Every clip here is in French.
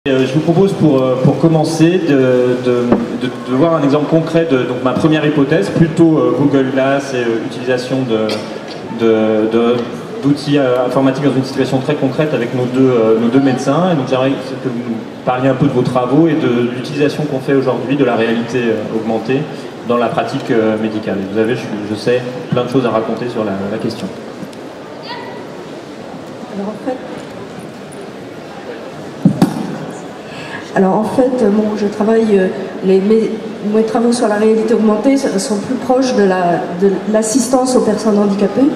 Je vous propose pour commencer de voir un exemple concret de donc, ma première hypothèse, plutôt Google Glass et utilisation d'outils informatiques dans une situation très concrète avec nos deux médecins. Et donc j'aimerais que vous nous parliez un peu de vos travaux et de l'utilisation qu'on fait aujourd'hui de la réalité augmentée dans la pratique médicale. Et vous avez, je sais, plein de choses à raconter sur la question. Alors en fait, je travaille, mes travaux sur la réalité augmentée sont plus proches de l'assistance aux personnes handicapées.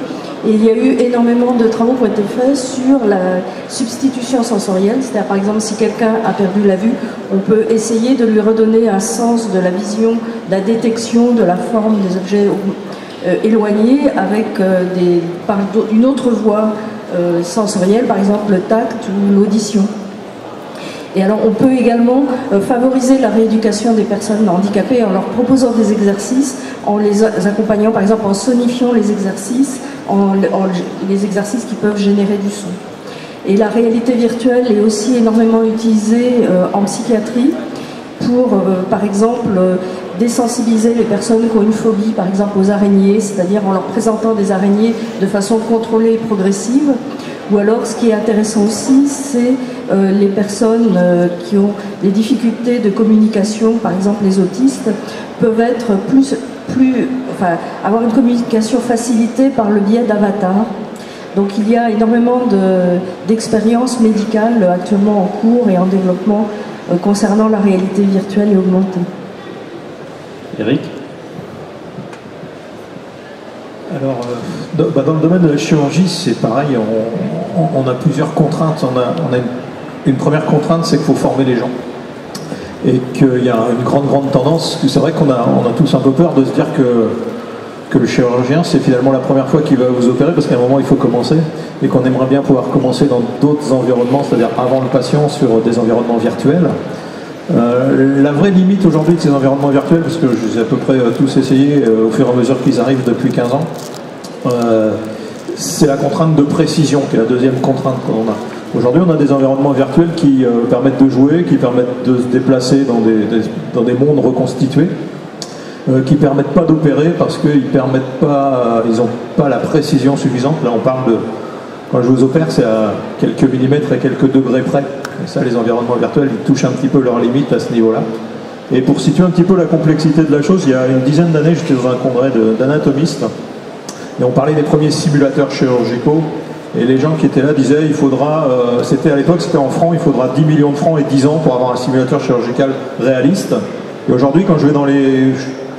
Et il y a eu énormément de travaux qui ont été faits sur la substitution sensorielle. C'est-à-dire, par exemple, si quelqu'un a perdu la vue, on peut essayer de lui redonner un sens de la vision, de la détection, de la forme des objets éloignés avec une autre voie sensorielle, par exemple le tact ou l'audition. Et alors on peut également favoriser la rééducation des personnes handicapées en leur proposant des exercices, en les accompagnant par exemple en sonifiant les exercices, les exercices qui peuvent générer du son. Et la réalité virtuelle est aussi énormément utilisée en psychiatrie pour par exemple désensibiliser les personnes qui ont une phobie par exemple aux araignées, c'est-à-dire en leur présentant des araignées de façon contrôlée et progressive. Ou alors, ce qui est intéressant aussi, c'est les personnes qui ont des difficultés de communication, par exemple les autistes, peuvent être avoir une communication facilitée par le biais d'avatars. Donc il y a énormément d'expériences médicales actuellement en cours et en développement concernant la réalité virtuelle et augmentée. Eric ? Alors, dans le domaine de la chirurgie, c'est pareil, on a plusieurs contraintes. On a une première contrainte, c'est qu'il faut former les gens. Et qu'il y a une grande tendance, c'est vrai qu'on a tous un peu peur de se dire que le chirurgien, c'est finalement la première fois qu'il va vous opérer, parce qu'à un moment, il faut commencer, et qu'on aimerait bien pouvoir commencer dans d'autres environnements, c'est-à-dire avant le patient, sur des environnements virtuels. La vraie limite aujourd'hui de ces environnements virtuels, parce que je les ai à peu près tous essayés au fur et à mesure qu'ils arrivent depuis 15 ans, c'est la contrainte de précision, qui est la deuxième contrainte qu'on a. Aujourd'hui, on a des environnements virtuels qui permettent de jouer, qui permettent de se déplacer dans des mondes reconstitués, qui permettent pas d'opérer parce qu'ils n'ont pas la précision suffisante. Là, on parle de... Quand je vous opère, c'est à quelques millimètres et quelques degrés près. Et ça, les environnements virtuels, ils touchent un petit peu leurs limites à ce niveau-là. Et pour situer un petit peu la complexité de la chose, il y a une dizaine d'années, j'étais dans un congrès d'anatomistes, et on parlait des premiers simulateurs chirurgicaux, et les gens qui étaient là disaient, il faudra, à l'époque, c'était en francs, il faudra 10 millions de francs et 10 ans pour avoir un simulateur chirurgical réaliste. Et aujourd'hui, quand je vais dans les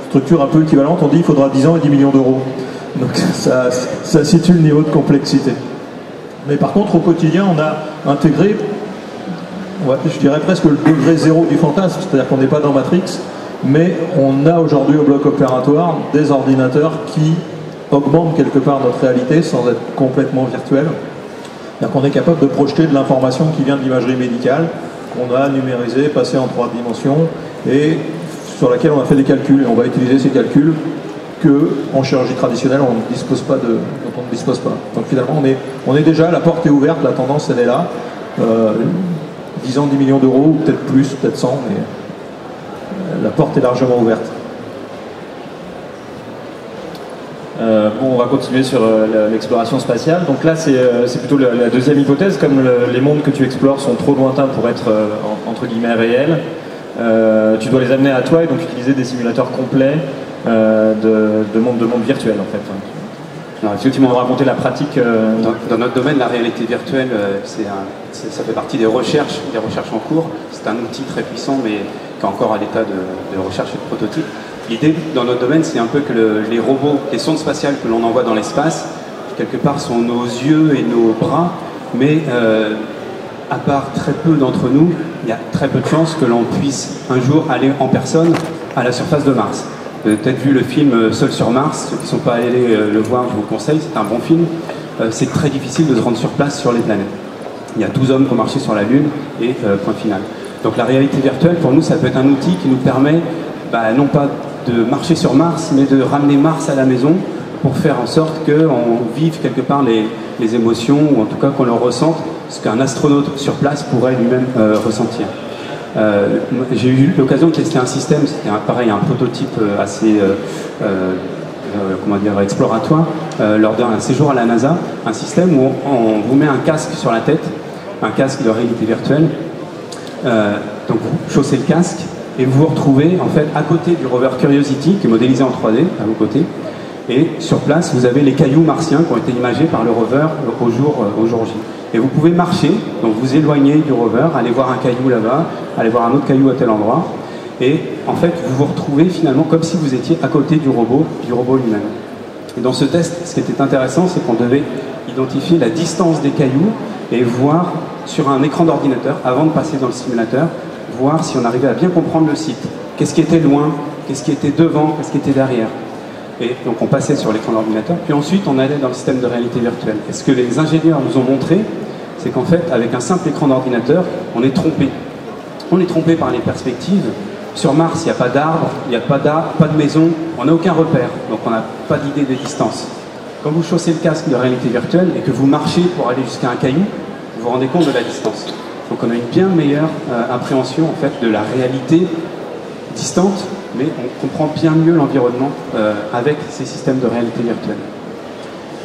structures un peu équivalentes, on dit, il faudra 10 ans et 10 millions d'euros. Donc ça situe le niveau de complexité. Mais par contre, au quotidien, on a intégré, je dirais presque le degré zéro du fantasme, c'est-à-dire qu'on n'est pas dans Matrix, mais on a aujourd'hui au bloc opératoire des ordinateurs qui augmentent quelque part notre réalité sans être complètement virtuel. C'est-à-dire qu'on est capable de projeter de l'information qui vient de l'imagerie médicale, qu'on a numérisée, passée en 3 dimensions, et sur laquelle on a fait des calculs. Et on va utiliser ces calculs qu'en chirurgie traditionnelle, on ne dispose pas dont on ne dispose pas. Donc finalement, on est déjà, la porte est ouverte, la tendance, elle est là. 10 ans, 10 millions d'euros, peut-être plus, peut-être 100, mais la porte est largement ouverte. On va continuer sur l'exploration spatiale. Donc là, c'est plutôt la deuxième hypothèse. Comme les mondes que tu explores sont trop lointains pour être, entre guillemets, réels, tu dois les amener à toi et donc utiliser des simulateurs complets de monde virtuel, en fait. Alors, est-ce que tu m'en raconter la pratique Dans notre domaine, la réalité virtuelle, ça fait partie des recherches en cours. C'est un outil très puissant, mais qui est encore à l'état de recherche et de prototype. L'idée dans notre domaine, c'est un peu que les robots, les sondes spatiales que l'on envoie dans l'espace, quelque part sont nos yeux et nos bras, mais à part très peu d'entre nous, il y a très peu de chances que l'on puisse un jour aller en personne à la surface de Mars. Vous avez peut-être vu le film Seul sur Mars, ceux qui ne sont pas allés le voir, je vous conseille, c'est un bon film. C'est très difficile de se rendre sur place sur les planètes. Il y a 12 hommes qui ont marché sur la Lune et point final. Donc la réalité virtuelle, pour nous, ça peut être un outil qui nous permet, non pas de marcher sur Mars, mais de ramener Mars à la maison pour faire en sorte qu'on vive quelque part les émotions, ou en tout cas qu'on le ressente ce qu'un astronaute sur place pourrait lui-même ressentir. J'ai eu l'occasion de tester un système, c'était pareil, un prototype assez comment dire, exploratoire, lors d'un séjour à la NASA, un système où on vous met un casque sur la tête, un casque de réalité virtuelle. Donc vous chaussez le casque et vous vous retrouvez en fait à côté du rover Curiosity qui est modélisé en 3D à vos côtés. Et sur place, vous avez les cailloux martiens qui ont été imagés par le rover au jour J. Et vous pouvez marcher, donc vous éloigner du rover, aller voir un caillou là-bas, aller voir un autre caillou à tel endroit. Et en fait, vous vous retrouvez finalement comme si vous étiez à côté du robot lui-même. Et dans ce test, ce qui était intéressant, c'est qu'on devait identifier la distance des cailloux et voir sur un écran d'ordinateur, avant de passer dans le simulateur, voir si on arrivait à bien comprendre le site. Qu'est-ce qui était loin, qu'est-ce qui était devant, qu'est-ce qui était derrière. Et donc on passait sur l'écran d'ordinateur, puis ensuite on allait dans le système de réalité virtuelle. Et ce que les ingénieurs nous ont montré, c'est qu'en fait, avec un simple écran d'ordinateur, on est trompé. On est trompé par les perspectives. Sur Mars, il n'y a pas d'arbres, il n'y a pas de maison, on n'a aucun repère, donc on n'a pas d'idée des distances. Quand vous chaussez le casque de réalité virtuelle et que vous marchez pour aller jusqu'à un caillou, vous vous rendez compte de la distance. Donc on a une bien meilleure appréhension en fait, de la réalité distante, mais on comprend bien mieux l'environnement avec ces systèmes de réalité virtuelle.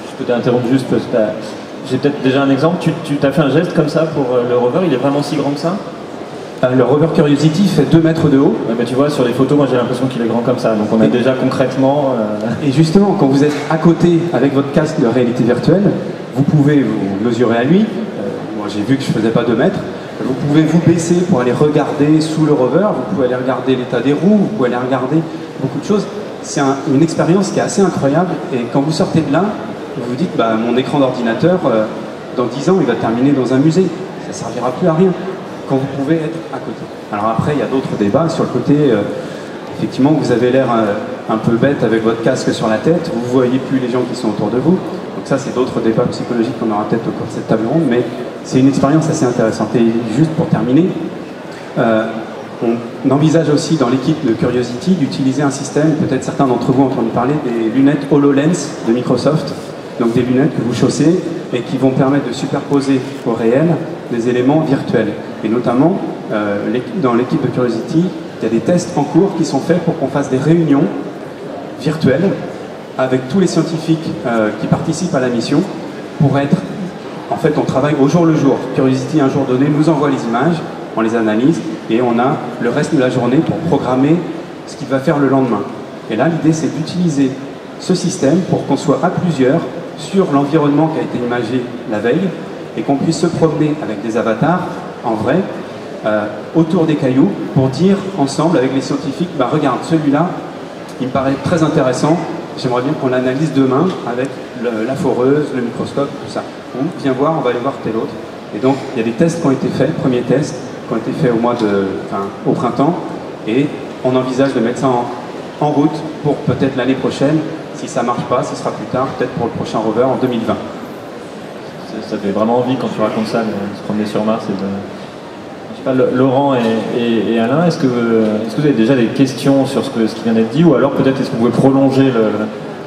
Je peux t'interrompre juste parce que j'ai peut-être déjà un exemple. Tu t'as fait un geste comme ça pour le rover, il est vraiment si grand que ça? Le rover Curiosity fait 2 mètres de haut. Ouais, mais tu vois, sur les photos, moi j'ai l'impression qu'il est grand comme ça. Donc on a déjà concrètement... Et justement, quand vous êtes à côté avec votre casque de réalité virtuelle, vous pouvez vous mesurer à lui. Moi j'ai vu que je ne faisais pas 2 mètres. Vous pouvez vous baisser pour aller regarder sous le rover, vous pouvez aller regarder l'état des roues, vous pouvez aller regarder beaucoup de choses. C'est une expérience qui est assez incroyable et quand vous sortez de là, vous vous dites bah, mon écran d'ordinateur, dans 10 ans, il va terminer dans un musée. Ça ne servira plus à rien quand vous pouvez être à côté. Alors après, il y a d'autres débats sur le côté, effectivement, vous avez l'air un peu bête avec votre casque sur la tête, vous ne voyez plus les gens qui sont autour de vous. Donc ça, c'est d'autres débats psychologiques qu'on aura peut-être au cours de cette table ronde, mais c'est une expérience assez intéressante. Et juste pour terminer, on envisage aussi dans l'équipe de Curiosity d'utiliser un système, peut-être certains d'entre vous ont entendu parler, des lunettes HoloLens de Microsoft, donc des lunettes que vous chaussez et qui vont permettre de superposer au réel des éléments virtuels. Et notamment, dans l'équipe de Curiosity, il y a des tests en cours qui sont faits pour qu'on fasse des réunions virtuelles avec tous les scientifiques qui participent à la mission pour être... En fait, on travaille au jour le jour. Curiosity, un jour donné, nous envoie les images, on les analyse et on a le reste de la journée pour programmer ce qu'il va faire le lendemain. Et là, l'idée, c'est d'utiliser ce système pour qu'on soit à plusieurs sur l'environnement qui a été imagé la veille et qu'on puisse se promener avec des avatars, en vrai, autour des cailloux pour dire ensemble avec les scientifiques, bah, regarde, celui-là, il me paraît très intéressant, j'aimerais bien qu'on l'analyse demain avec la foreuse, le microscope, tout ça. Ou viens voir, on va aller voir tel autre. Et donc, il y a des tests qui ont été faits, premiers tests, qui ont été faits au printemps, et on envisage de mettre ça en route pour peut-être l'année prochaine. Si ça ne marche pas, ce sera plus tard, peut-être pour le prochain rover en 2020. Ça fait vraiment envie quand tu racontes ça, de se promener sur Mars et de... Je sais pas, Laurent et Alain, est-ce que vous avez déjà des questions sur ce qui vient d'être dit, ou alors peut-être est-ce que vous pouvez prolonger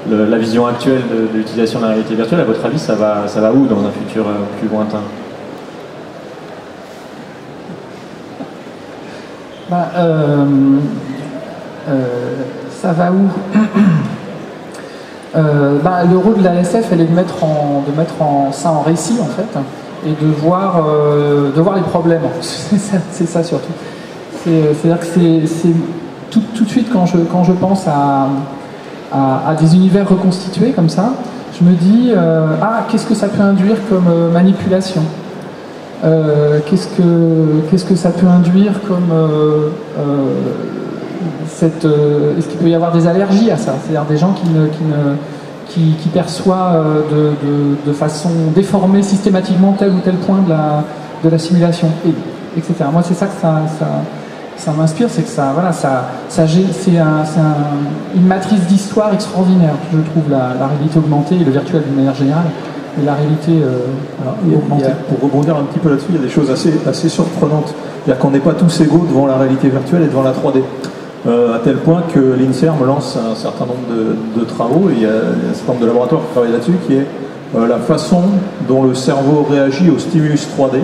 la vision actuelle de l'utilisation de la réalité virtuelle? À votre avis, ça va où dans un futur plus lointain? Ça va où? Le rôle de la SF, elle est de mettre ça en récit, en fait, et de voir les problèmes. C'est ça surtout. C'est-à-dire que c'est tout de suite, quand je pense à des univers reconstitués comme ça, je me dis qu'est-ce que ça peut induire comme manipulation, qu'est-ce que ça peut induire comme est-ce qu'il peut y avoir des allergies à ça, c'est-à-dire des gens qui perçoivent de façon déformée systématiquement tel ou tel point de la simulation, etc. Moi, c'est ça que ça m'inspire, c'est que c'est une matrice d'histoire extraordinaire, je trouve, la réalité augmentée et le virtuel d'une manière générale, et la réalité augmentée. Pour rebondir un petit peu là-dessus, il y a des choses assez surprenantes. C'est-à-dire qu'on n'est pas tous égaux devant la réalité virtuelle et devant la 3D. À tel point que l'INSERM lance un certain nombre de travaux, et il y a un certain nombre de laboratoires qui travaillent là-dessus, qui est la façon dont le cerveau réagit au stimulus 3D.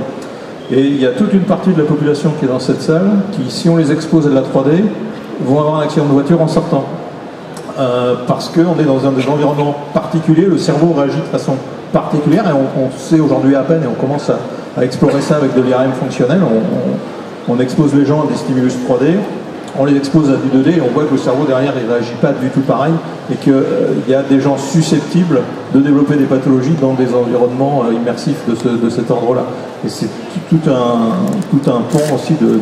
Et il y a toute une partie de la population qui est dans cette salle qui, si on les expose à de la 3D, vont avoir un accident de voiture en sortant. Parce qu'on est dans un environnement particulier, le cerveau réagit de façon particulière et on sait aujourd'hui à peine et on commence à explorer ça avec de l'IRM fonctionnel. On expose les gens à des stimulus 3D, on les expose à du 2D et on voit que le cerveau derrière il ne réagit pas du tout pareil et qu'il y a des gens susceptibles de développer des pathologies dans des environnements immersifs de cet ordre-là. Et c'est tout un pont aussi de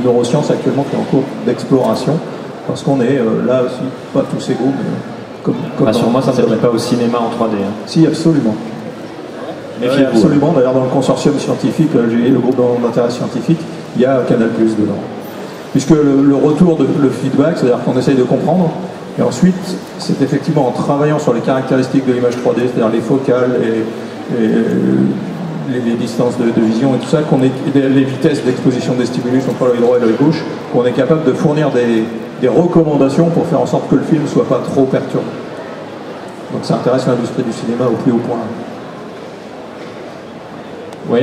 neurosciences actuellement qui est en cours d'exploration parce qu'on est là aussi pas tous égaux comme sur moi ça ne s'applique pas au cinéma en 3D. Hein. Si, absolument. Absolument, d'ailleurs dans le consortium scientifique, le groupe d'intérêt scientifique, il y a Canal+ dedans. Puisque le retour, le feedback, c'est-à-dire qu'on essaye de comprendre, et ensuite, c'est effectivement en travaillant sur les caractéristiques de l'image 3D, c'est-à-dire les focales et les distances de vision et tout ça, les vitesses d'exposition des stimulus entre l'œil droit et l'œil gauche, qu'on est capable de fournir des recommandations pour faire en sorte que le film ne soit pas trop perturbé. Donc ça intéresse l'industrie du cinéma au plus haut point. Oui,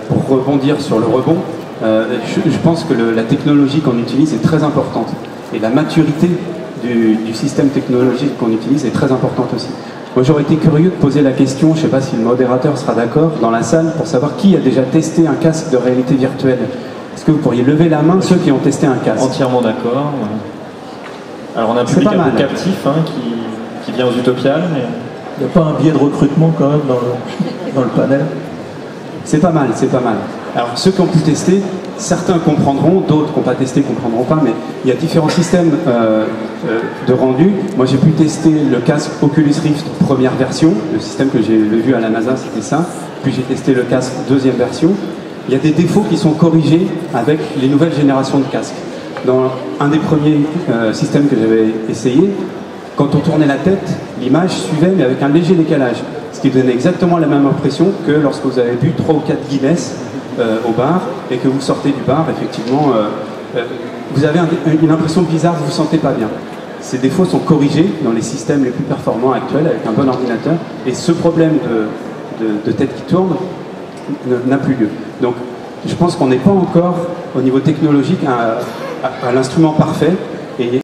pour rebondir sur le rebond, je pense que la technologie qu'on utilise est très importante. Et la maturité du système technologique qu'on utilise est très importante aussi. Moi j'aurais été curieux de poser la question, je ne sais pas si le modérateur sera d'accord, dans la salle, pour savoir qui a déjà testé un casque de réalité virtuelle. Est-ce que vous pourriez lever la main, ceux qui ont testé un casque? Entièrement d'accord. Alors on a un public un peu captif qui vient aux Utopiales. Mais... il n'y a pas un biais de recrutement quand même dans le panel? C'est pas mal, c'est pas mal. Alors ceux qui ont pu tester, certains comprendront, d'autres qui n'ont pas testé ne comprendront pas, mais il y a différents systèmes de rendu. Moi j'ai pu tester le casque Oculus Rift première version, le système que j'ai vu à la NASA c'était ça, puis j'ai testé le casque deuxième version. Il y a des défauts qui sont corrigés avec les nouvelles générations de casques. Dans un des premiers systèmes que j'avais essayé, quand on tournait la tête, l'image suivait mais avec un léger décalage. Ce qui donnait exactement la même impression que lorsque vous avez bu 3 ou 4 Guinness au bar et que vous sortez du bar, effectivement, vous avez une impression bizarre, vous ne vous sentez pas bien. Ces défauts sont corrigés dans les systèmes les plus performants actuels avec un bon ordinateur et ce problème de tête qui tourne n'a plus lieu. Donc je pense qu'on n'est pas encore au niveau technologique à l'instrument parfait et